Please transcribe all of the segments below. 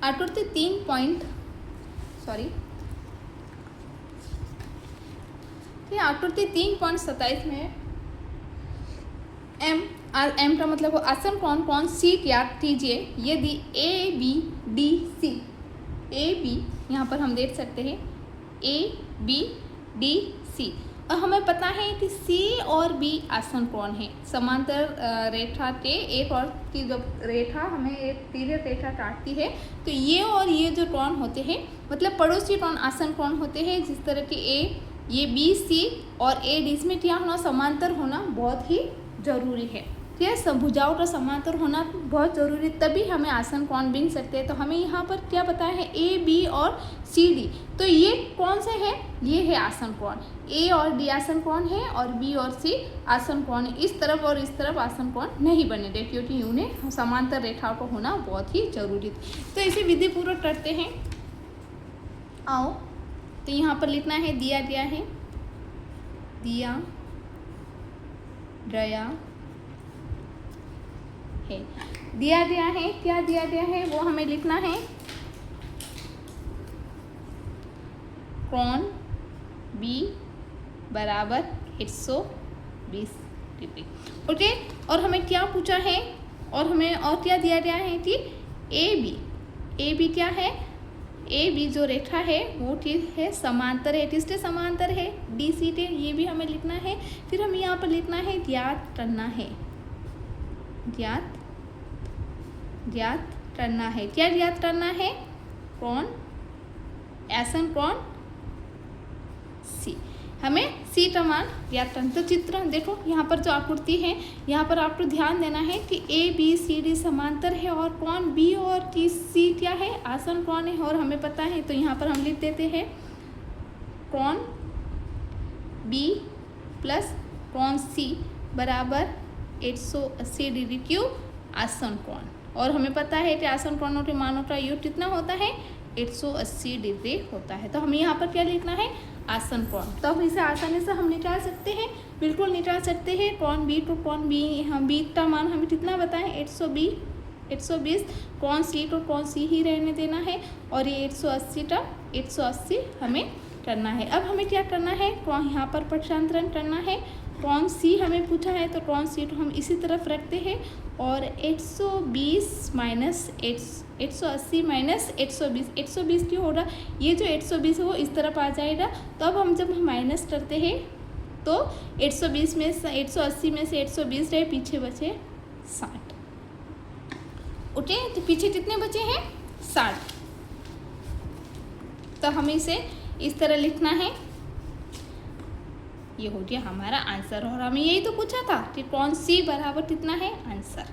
आकृति 3.27 में एम का मतलब आसन कौन सीट याद कीजिए। यदि A B D C, A B यहाँ पर हम देख सकते हैं ए बी डी सी, और हमें पता है कि सी और बी आसन कौन है। समांतर रेखा के एक और की जब रेखा हमें एक तिर्यक रेखा काटती है तो ये और ये जो कोण होते हैं मतलब पड़ोसी कोण आसन कौन होते हैं। जिस तरह के ये बी सी और ए डी, इसमें क्या होना, समांतर होना बहुत ही जरूरी है। ठीक है, सब भुजाओं का समांतर होना बहुत जरूरी, तभी हमें आसन कोण बिन सकते हैं। तो हमें यहाँ पर क्या बताया है, ए बी और सी डी, तो ये कौन से है, ये है आसन कोण। ए और डी आसन कोण है और बी और सी आसन कोण है। इस तरफ और इस तरफ आसन कोण नहीं बनेंगे क्योंकि उन्हें समांतर रेखाओं को होना बहुत ही जरूरी है। तो इसे विधि पूर्वक करते हैं। आओ, तो यहाँ पर लिखना है, दिया गया है, दिया गया है, दिया गया है, क्या दिया गया है वो हमें लिखना है, कोण बी बराबर 120 डिग्री। ओके, और हमें क्या पूछा है, और हमें और क्या दिया गया है कि ए बी क्या है, ए बी जो रेखा है वो ठीक है समांतर है, किसके समांतर है, डी सी के, ये भी हमें लिखना है। फिर हमें यहाँ पर लिखना है ज्ञात करना है, ज्ञात करना है, क्या ज्ञात करना है, कोण आसन कोण सी, हमें सी का मान ज्ञात करना। तो चित्र देखो, यहाँ पर जो आकृति है यहाँ पर आपको ध्यान देना है कि ए बी सी डी समांतर है और कोण बी और सी क्या है, आसन कोण है, और हमें पता है। तो यहाँ पर हम लिख देते हैं कोण बी प्लस कोण सी बराबर 180 डिग्री क्यों, आसन कोण, और हमें पता है कि आसन कोणों के मानों का योग कितना होता है, 180 डिग्री होता है। तो हमें यहाँ पर क्या लिखना है, आसन कोण। तो अब इसे आसानी से हम निकाल सकते हैं, बिल्कुल निकाल सकते हैं। कोण बी तो कोण बी, हम बी का मान हमें कितना बताएं, 120, कोण सी तो कोण सी ही रहने देना है, और ये 180 का 180 हमें करना है। अब हमें क्या करना है, कोण यहाँ पर पक्षांतरण करना है। कोण सी हमें पूछा है तो कोण सी तो हम इसी तरफ रखते हैं, और 120 माइनस 180 माइनस 120 क्यों होगा, ये जो 120 है वो इस तरफ आ जाएगा। तो अब हम जब माइनस करते हैं तो 120 में से 180 में से 120 रहे, पीछे बचे 60। ओके, तो पीछे कितने बचे हैं, 60। तो हमें इसे इस तरह लिखना है, ये हो गया हमारा आंसर। और हमें यही तो पूछा था कि कोण सी बराबर कितना है, आंसर।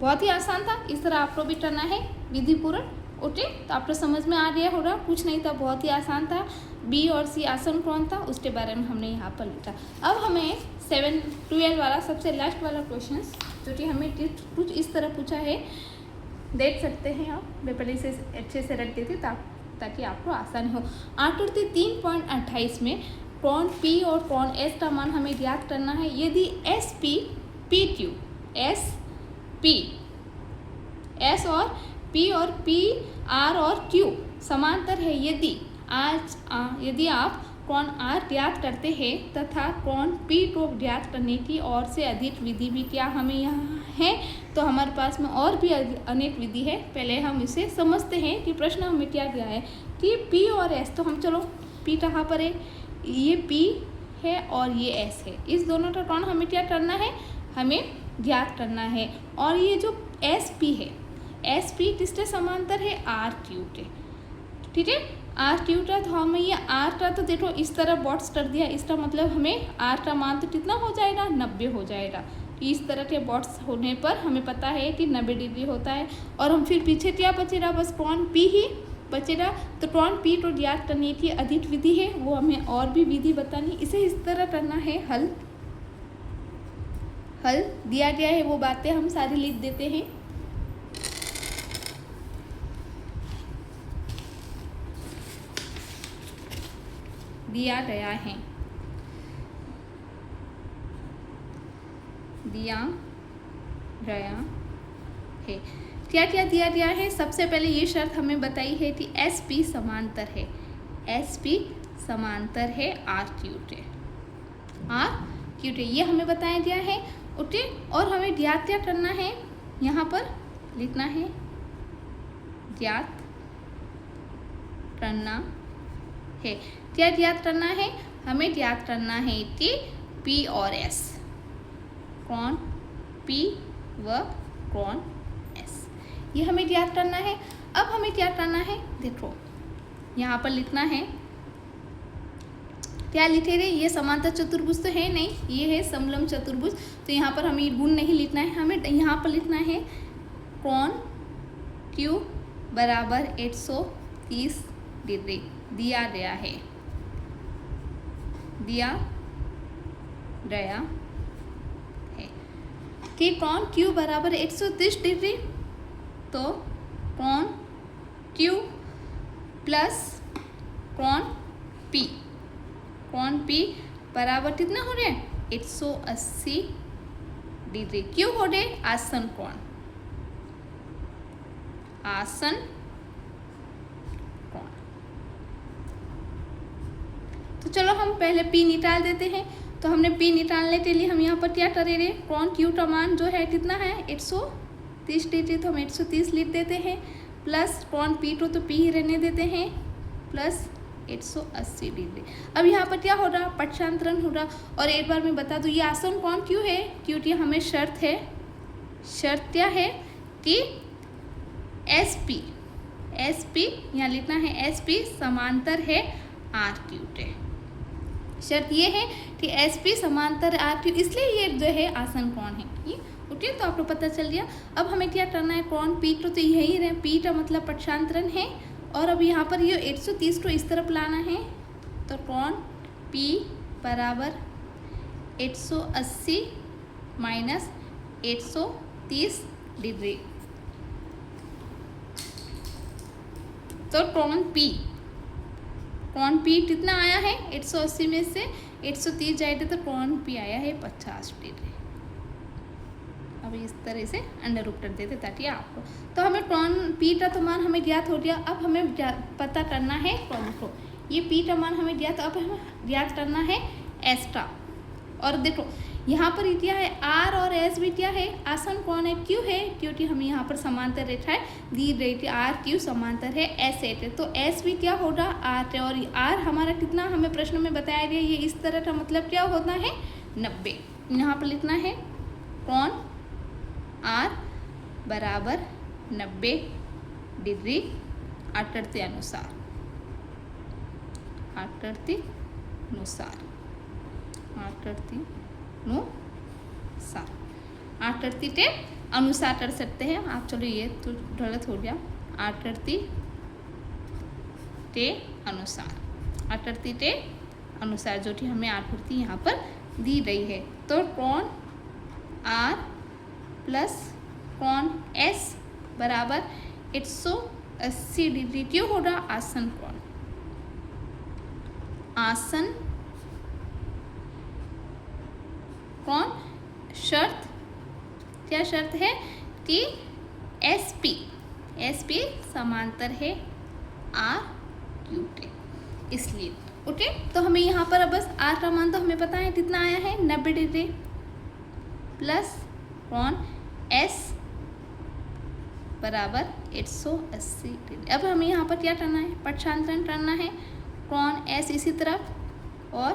बहुत ही आसान था, इस तरह आपको भी करना है विधि पूर्वक। ओके, तो आपको समझ में आ गया होगा, कुछ नहीं था, बहुत ही आसान था। बी और सी आसन कौन था उसके बारे में हमने यहाँ पर लिखा। अब हमें 12 वाला सबसे लास्ट वाला क्वेश्चन जो कि हमें कुछ इस तरह पूछा है, देख सकते हैं आप, मैं पहले इसे अच्छे से रख देती ताकि आपको आसानी हो। आकृति 3.28 में कोण P और कोण S का मान हमें ज्ञात करना है। यदि SP PQ, S और P और PR और Q समांतर है, यदि आप कोण R ज्ञात करते हैं तथा कोण P को ज्ञात करने की और से अधिक विधि भी क्या हमें यहाँ है, तो हमारे पास में और भी अनेक विधि है। पहले हम इसे समझते हैं कि प्रश्न हमें क्या दिया है कि P और S, तो हम चलो P कहाँ पर है, ये P है और ये S है, इस दोनों का कोण हमें क्या करना है, हमें ज्ञात करना है। और ये जो SP है, SP किसके समांतर है, RQ के, ठीक है, RQ का, तो हमें ये R का तो देखो इस तरह बॉट्स कर दिया, इसका मतलब हमें R का मान तो कितना हो जाएगा, 90 हो जाएगा। इस तरह के बॉट्स होने पर हमें पता है कि 90 डिग्री होता है। और हम फिर पीछे क्या बचेगा, बस कोण P ही बचेगा। तो कोण P को ज्ञात करने की अधिक विधि है, वो हमें और भी विधि बतानी, इसे इस तरह करना है, हल दिया गया है, वो बातें हम सारी लिख देते हैं। दिया गया है, क्या क्या दिया गया है? सबसे पहले ये शर्त हमें बताई है कि एस पी समांतर है, एस पी समांतर है आर क्यू टे, ये हमें बताया गया है। ओके, और हमें ज्ञात क्या करना है? यहाँ पर लिखना है ज्ञात करना है। क्या ज्ञात करना है? हमें ज्ञात करना है कि पी और एस, कौन पी व कौन एस, ये हमें ज्ञात करना है। अब हमें क्या करना है? देखो यहाँ पर लिखना है, क्या लिखे रे? ये समांतर चतुर्भुज तो है नहीं, ये है समलंब चतुर्भुज, तो यहाँ पर हमें गुण नहीं लिखना है, हमें यहाँ पर लिखना है कोण Q बराबर 130 डिग्री दिया गया है, कि कोण Q बराबर 130 डिग्री, तो कोण Q प्लस कोण P बराबर कितना हो रहे हैं? 180 डिग्री। क्यों हो रहे? आसन कोण, आसन कोण। तो चलो हम पहले P निकाल देते हैं। तो हमने P निकालने के लिए हम यहाँ पर क्या करे रहे? कोण Q का मान जो है कितना है? 130 डिग्री, तो हम 130 लिख देते हैं, प्लस कोण P तो P ही रहने देते हैं, प्लस 180 डिग्री। अब यहाँ पर क्या हो रहा? पक्षांतरण हो रहा। और एक बार मैं बता दूँ, ये आसन कोण क्यों है? क्योंकि हमें शर्त क्या है कि एस पी यहाँ लिखना है एस पी समांतर है आर क्यू टे। शर्त ये है कि एस पी समांतर आर क्यू, इसलिए ये जो है आसन कोण है ये। ओके, तो आपको पता चल गया। अब हमें क्या करना है? कोण पी तो यही रहे, पी का मतलब पक्षांतरण है, और अब यहाँ पर ये 130 को इस तरफ लाना है, तो कोण P बराबर 180 माइनस 130 डिग्री, तो कोण P कितना आया है? 180 में से 130 जाएगा तो कोण P आया है 50 डिग्री। अब इस तरह से अंडर रूट कर देते ताकि आपको, तो हमें कोण P का तो मान हमें ज्ञात हो गया। अब हमें पता करना है कोण को, ये P का मान हमें ज्ञात, अब हमें ज्ञात करना है S का। और देखो यहाँ पर क्या है? R और S भी क्या है? आसन कोण है। क्यों है? क्योंकि हमें यहाँ पर समांतर रेखाएं दी रही थी, R Q समांतर है S है, तो S भी क्या होगा? R है। और R हमारा कितना हमें प्रश्न में बताया गया, ये इस तरह का मतलब क्या होता है? 90। यहाँ पर लिखना है कोण R बराबर 90 डिग्री आकृति अनुसार, आकृति के अनुसार कर सकते हैं आप। चलो ये तो गलत हो गया, आकृति के अनुसार जो कि हमें आकृति यहाँ पर दी गई है। तो कोण R प्लस कोण S बराबर 180 डिग्री क्यों हो रहा? आसन कोण, शर्त क्या शर्त है? कि एस पी समांतर है आर क्यू टे, इसलिए। ओके, तो हमें यहाँ पर बस आर का मान तो हमें पता है कितना आया है? 90 डिग्री, प्लस कोण S बराबर 180 डिग्री। अब हमें यहाँ पर क्या करना है? पक्षांतरण करना है, कोण S इसी तरफ और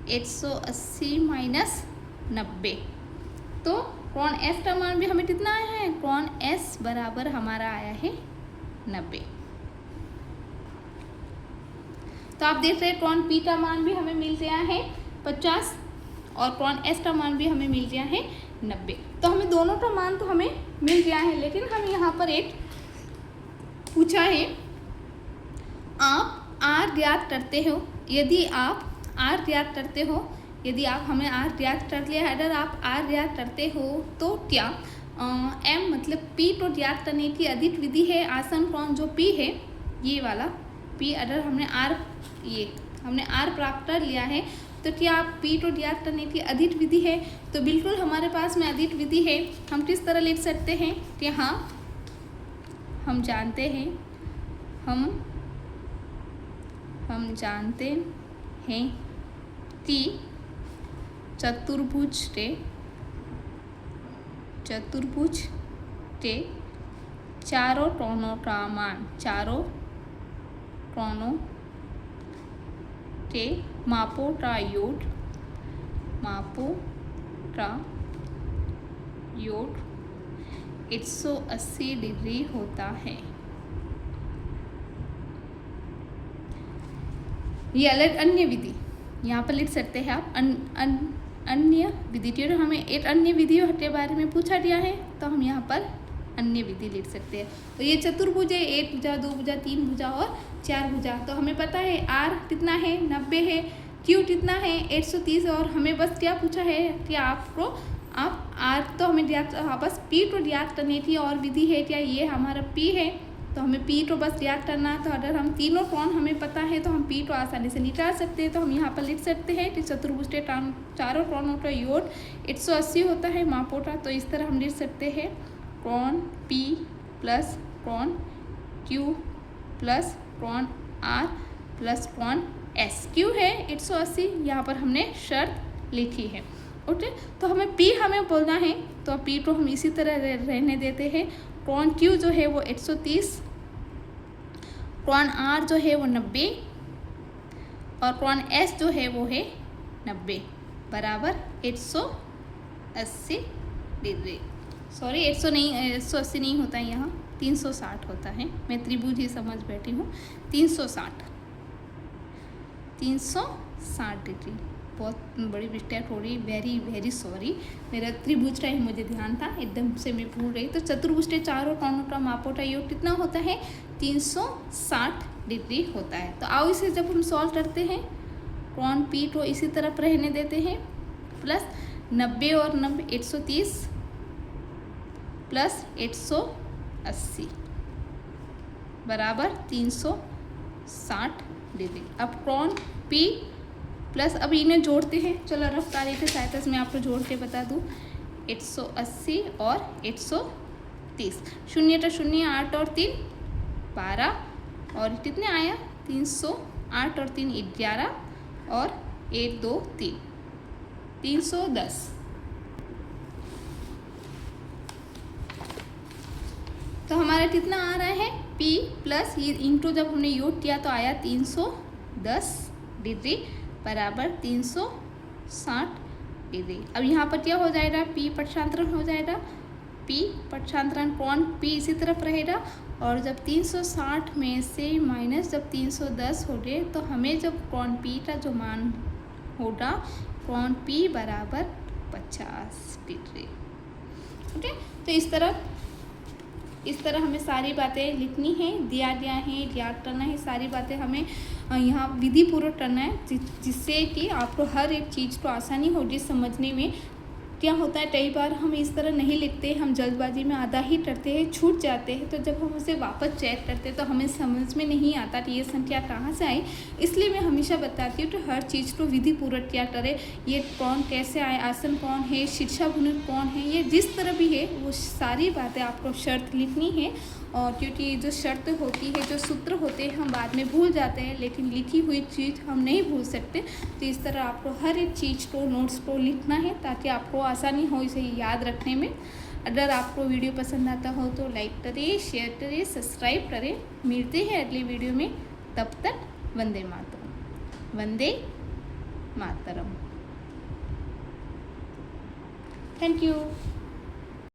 180 माइनस 90, तो कोण S का मान भी हमें कितना आया है? कोण S बराबर हमारा आया है 90। तो आप देख रहे हैं कोण P का मान भी हमें मिल गया है 50 और कोण S का मान भी हमें मिल गया है 90। तो हमें दोनों का मान तो हमें मिल गया है, लेकिन हम यहाँ पर एक पूछा है, आप R ज्ञात करते हो, यदि आप R ज्ञात करते हो, यदि आप हमें R ज्ञात कर लिया है, अगर आप R ज्ञात करते हो तो क्या M मतलब P को ज्ञात करने की अधिक विधि है? आसन कोण जो P है, ये वाला P, अगर हमने R प्राप्त कर लिया है तो क्या आप P को ज्ञात करने की अधिक विधि है? तो बिल्कुल हमारे पास में अधिक विधि है। हम किस तरह लिख सकते हैं कि हाँ हम जानते हैं कि चतुर्भुज के चारों कोणों के मापों का योग 180 डिग्री होता है। ये अलग अन्य विधि यहाँ पर लिख सकते हैं आप। अन्य विधि, तो हमें एक अन्य विधि के बारे में पूछा गया है तो हम यहाँ पर अन्य विधि लिख सकते हैं। तो ये चतुर्भुज है, 1 भुजा, 2 भुजा, 3 भुजा और 4 भुजा। तो हमें पता है R कितना है, 90 है, Q कितना है, 130, और हमें बस क्या पूछा है कि आप R तो हमें ज्ञात, बस P को ज्ञात करनी थी, और विधि है क्या, ये हमारा P है तो हमें P को बस ज्ञात करना है। तो अगर हम तीनों कोण हमें पता है तो हम P को आसानी से निकाल सकते हैं। तो हम यहाँ पर लिख सकते हैं कि चतुर्भुज के चारों कोणों का योग 180 होता है मापों का। तो इस तरह हम लिख सकते हैं कोण P प्लस कोण Q प्लस कोण R प्लस कोण S। Q है 180, यहाँ पर हमने शर्त लिखी है। ओके, तो हमें P हमें बोलना है तो P को हम इसी तरह रहने देते हैं। कोण Q जो है वो 130, कोण R जो है वो 90 और कोण S जो है वो है 90 बराबर 180 डिग्री। सॉरी 180 नहीं होता है, यहाँ 360 होता है। मैं त्रिभुज ही समझ बैठी हूँ। 360 डिग्री, बहुत बड़ी मिस्टेक हो रही, वेरी वेरी सॉरी। मेरा त्रिभुज का ही मुझे ध्यान था, एकदम से मैं भूल रही। तो चतुर्भुज के चारों कोणों का मापों का योग कितना होता है, 360 डिग्री होता है। तो आओ इसे जब हम सॉल्व करते हैं, कोण P को इसी तरफ रहने देते हैं, प्लस 90 और 90 130 प्लस 180 बराबर 360 डिग्री। अब कोण P प्लस, अब इन्हें जोड़ते हैं। चलो रफ्तारी के सहायता से मैं आपको जोड़ के बता दूँ। 180 और 130, 0 तो 0, 8 और 3 12, और कितने आया 308 और 3 11, और 1 2 3 310। तो हमारा कितना आ रहा है, P प्लस ये इंटू जब हमने योग किया तो आया 310 डिग्री बराबर 360 डिग्री। अब यहाँ पर क्या हो जाएगा, P पक्षांतरण हो जाएगा। P पक्षांतरण कोण P इसी तरफ रहेगा, और जब 360 में से माइनस जब 310 हो गए तो हमें जब कोण P का जो मान होगा, कोण P बराबर 50 डिग्री। ओके, तो इस तरह हमें सारी बातें लिखनी है, दिया गया है, याद करना है, सारी बातें हमें यहाँ विधि पूर्वक करना है, जिससे कि आपको हर एक चीज़ को आसानी होगी समझने में। क्या होता है, कई बार हम इस तरह नहीं लिखते, हम जल्दबाजी में आधा ही करते हैं, छूट जाते हैं। तो जब हम उसे वापस चेक करते हैं तो हमें समझ में नहीं आता कि ये संख्या कहाँ से आई। इसलिए मैं हमेशा बताती हूँ कि हर चीज़ को विधि पूर्वक क्या करें। ये कौन कैसे आए, आसन कौन है, शिक्षा भूमिक कौन है, ये जिस तरह भी है वो सारी बातें आपको शर्त लिखनी है। और क्योंकि जो शर्त होती है, जो सूत्र होते हैं, हम बाद में भूल जाते हैं, लेकिन लिखी हुई चीज़ हम नहीं भूल सकते। तो इस तरह आपको हर एक चीज़ को, नोट्स को लिखना है ताकि आपको आसानी हो इसे याद रखने में। अगर आपको वीडियो पसंद आता हो तो लाइक करें, शेयर करें, सब्सक्राइब करें। मिलते हैं अगली वीडियो में, तब तक वंदे मातरम। वंदे मातरम। Thank you.